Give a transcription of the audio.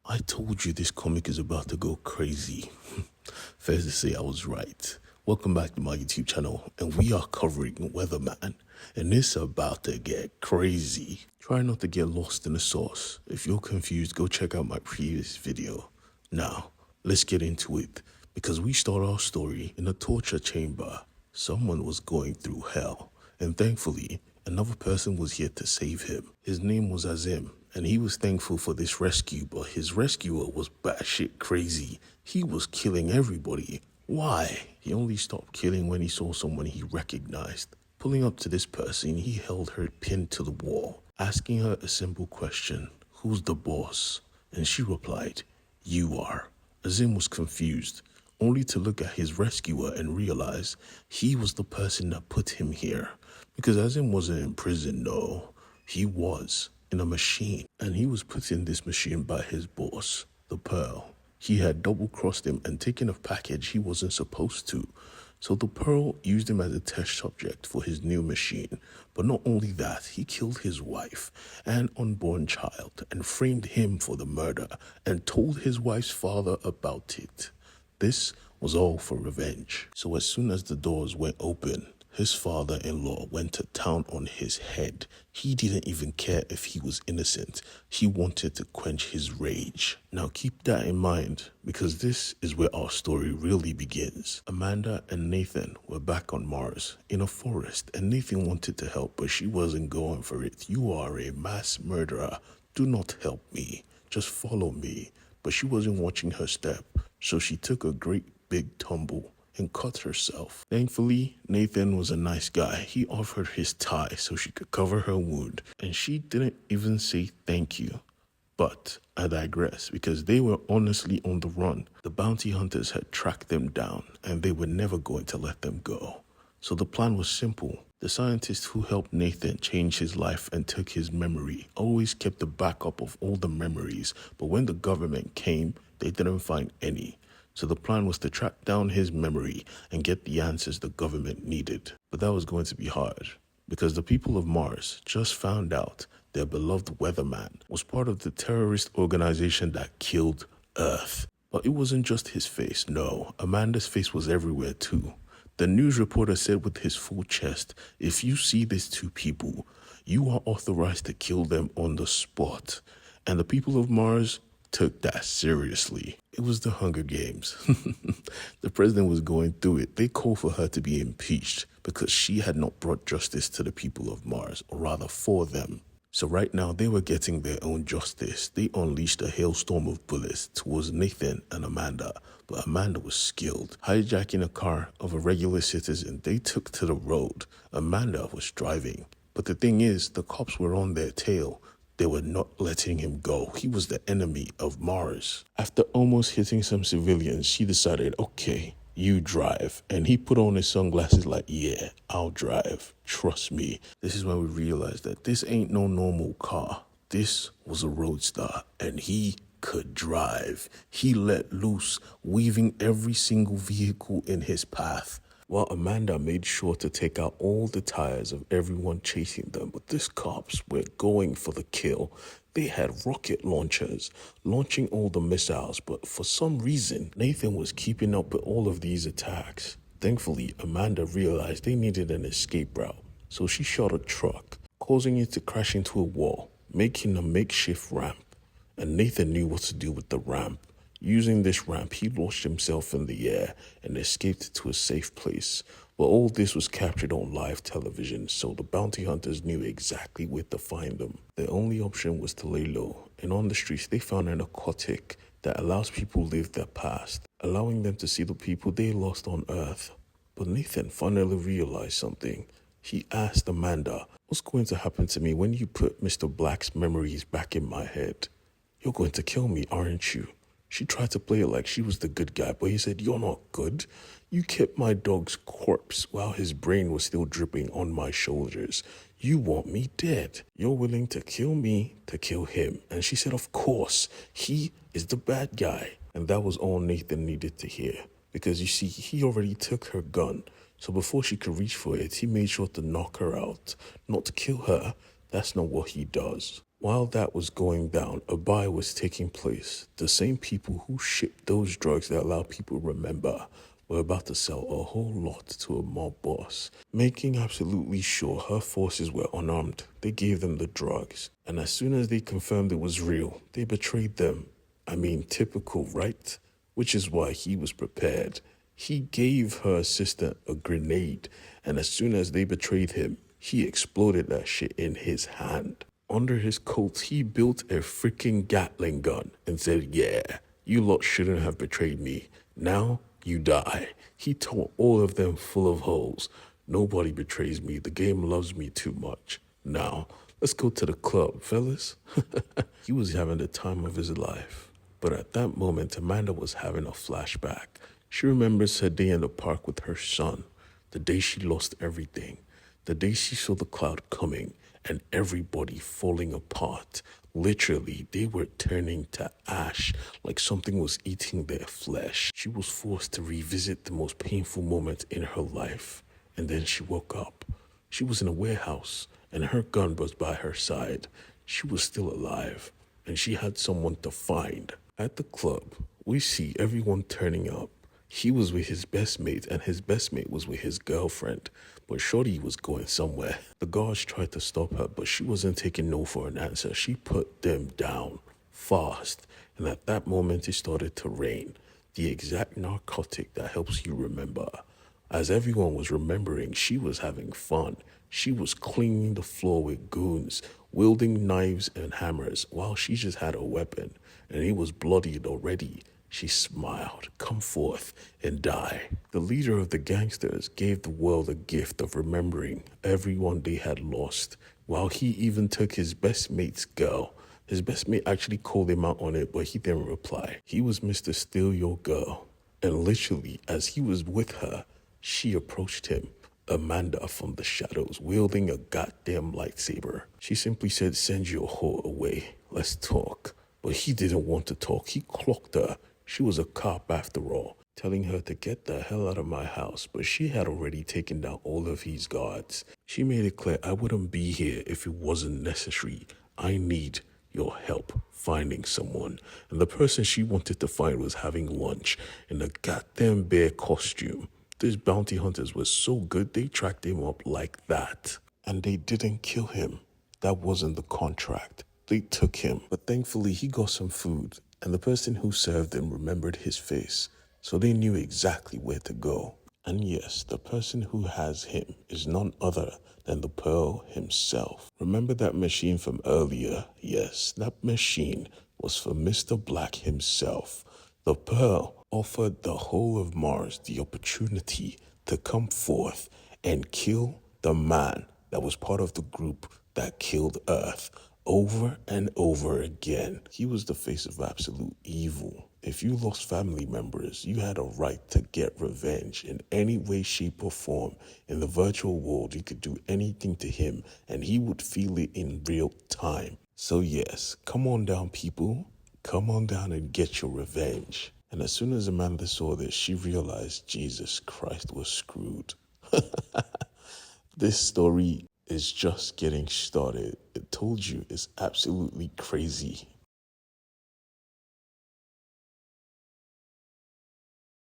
I told you this comic is about to go crazy. Fair to say I was right. Welcome back to my YouTube channel, and we are covering Weatherman, and it's about to get crazy. Try not to get lost in the sauce. If you're confused, go check out my previous video. Now, let's get into it, because we start our story in a torture chamber. Someone was going through hell, and thankfully, another person was here to save him. His name was Azim, and he was thankful for this rescue, but his rescuer was batshit crazy. He was killing everybody. Why? He only stopped killing when he saw someone he recognized. Pulling up to this person, he held her pinned to the wall, asking her a simple question: who's the boss? And she replied, "You are." Azim was confused, only to look at his rescuer and realize he was the person that put him here. Because Azim wasn't in prison, no. He was in a machine, and he was put in this machine by his boss, the Pearl. He had double-crossed him and taken a package he wasn't supposed to. So the Pearl used him as a test subject for his new machine. But not only that, he killed his wife and unborn child and framed him for the murder and told his wife's father about it. This was all for revenge. So as soon as the doors went open, his father-in-law went to town on his head. He didn't even care if he was innocent. He wanted to quench his rage. Now keep that in mind, because this is where our story really begins. Amanda and Nathan were back on Mars in a forest, and Nathan wanted to help, but she wasn't going for it. "You are a mass murderer. Do not help me. Just follow me." But she wasn't watching her step, so she took a great big tumble and cut herself. Thankfully, Nathan was a nice guy. He offered his tie so she could cover her wound, and she didn't even say thank you. But I digress, because they were honestly on the run. The bounty hunters had tracked them down, and they were never going to let them go. So the plan was simple. The scientist who helped Nathan change his life and took his memory always kept a backup of all the memories, but when the government came, they didn't find any. So the plan was to track down his memory and get the answers the government needed. But that was going to be hard, because the people of Mars just found out their beloved Weatherman was part of the terrorist organization that killed Earth. But it wasn't just his face, no. Amanda's face was everywhere too. The news reporter said with his full chest, "If you see these two people, you are authorized to kill them on the spot." And the people of Mars took that seriously. It was the Hunger Games. The president was going through it. They called for her to be impeached because she had not brought justice to the people of Mars, or rather for them. So right now they were getting their own justice. They unleashed a hailstorm of bullets towards Nathan and Amanda, but Amanda was skilled. Hijacking a car of a regular citizen, they took to the road. Amanda was driving. But the thing is, the cops were on their tail. They were not letting him go. He was the enemy of Mars. After almost hitting some civilians, she decided, okay, you drive. And he put on his sunglasses like, yeah, I'll drive. Trust me. This is when we realized that this ain't no normal car. This was a roadster, and he could drive. He let loose, weaving every single vehicle in his path, while Amanda made sure to take out all the tires of everyone chasing them. But these cops were going for the kill. They had rocket launchers, launching all the missiles, but for some reason, Nathan was keeping up with all of these attacks. Thankfully, Amanda realized they needed an escape route, so she shot a truck, causing it to crash into a wall, making a makeshift ramp. And Nathan knew what to do with the ramp. Using this ramp, he launched himself in the air and escaped to a safe place. But all this was captured on live television, so the bounty hunters knew exactly where to find them. Their only option was to lay low, and on the streets they found a narcotic that allows people to live their past, allowing them to see the people they lost on Earth. But Nathan finally realized something. He asked Amanda, "What's going to happen to me when you put Mr. Black's memories back in my head? You're going to kill me, aren't you?" She tried to play it like she was the good guy, but he said, "You're not good. You kept my dog's corpse while his brain was still dripping on my shoulders. You want me dead. You're willing to kill me to kill him." And she said, "Of course, he is the bad guy." And that was all Nathan needed to hear, because you see, he already took her gun. So before she could reach for it, he made sure to knock her out, not to kill her. That's not what he does. While that was going down, a buy was taking place. The same people who shipped those drugs that allow people to remember were about to sell a whole lot to a mob boss, making absolutely sure her forces were unarmed. They gave them the drugs, and as soon as they confirmed it was real, they betrayed them. I mean, typical, right? Which is why he was prepared. He gave her assistant a grenade, and as soon as they betrayed him, he exploded that shit in his hand. Under his coat, he built a freaking Gatling gun and said, "Yeah, you lot shouldn't have betrayed me. Now you die." He tore all of them full of holes. Nobody betrays me. The game loves me too much. Now, let's go to the club, fellas. He was having the time of his life. But at that moment, Amanda was having a flashback. She remembers her day in the park with her son, the day she lost everything, the day she saw the cloud coming and everybody falling apart. Literally, they were turning to ash like something was eating their flesh. She was forced to revisit the most painful moment in her life. And then she woke up. She was in a warehouse and her gun was by her side. She was still alive and she had someone to find. At the club, we see everyone turning up. He was with his best mate and his best mate was with his girlfriend. But Shorty was going somewhere. The guards tried to stop her, but she wasn't taking no for an answer. She put them down fast. And at that moment, it started to rain. The exact narcotic that helps you remember. As everyone was remembering, she was having fun. She was cleaning the floor with goons, wielding knives and hammers, while she just had a weapon, and he was bloodied already. She smiled, "Come forth and die." The leader of the gangsters gave the world a gift of remembering everyone they had lost, while he even took his best mate's girl. His best mate actually called him out on it, but he didn't reply. He was Mr. Steal Your Girl. And literally, as he was with her, she approached him, Amanda from the shadows, wielding a goddamn lightsaber. She simply said, "Send your whore away. Let's talk." But he didn't want to talk. He clocked her. She was a cop after all, telling her to get the hell out of my house, but she had already taken down all of his guards. She made it clear, "I wouldn't be here if it wasn't necessary. I need your help finding someone." And the person she wanted to find was having lunch in a goddamn bear costume. These bounty hunters were so good, they tracked him up like that. And they didn't kill him. That wasn't the contract. They took him, but thankfully he got some food, and the person who served him remembered his face, so they knew exactly where to go. And yes, the person who has him is none other than the Pearl himself. Remember that machine from earlier? Yes, that machine was for Mr. Black himself. The Pearl offered the whole of Mars the opportunity to come forth and kill the man that was part of the group that killed Earth over and over again. He was the face of absolute evil. If you lost family members, you had a right to get revenge in any way, shape, or form. In the virtual world, you could do anything to him and he would feel it in real time. So yes, come on down, people. Come on down and get your revenge. And as soon as Amanda saw this, she realized Jesus Christ was screwed. This story is just getting started. It told you it's absolutely crazy.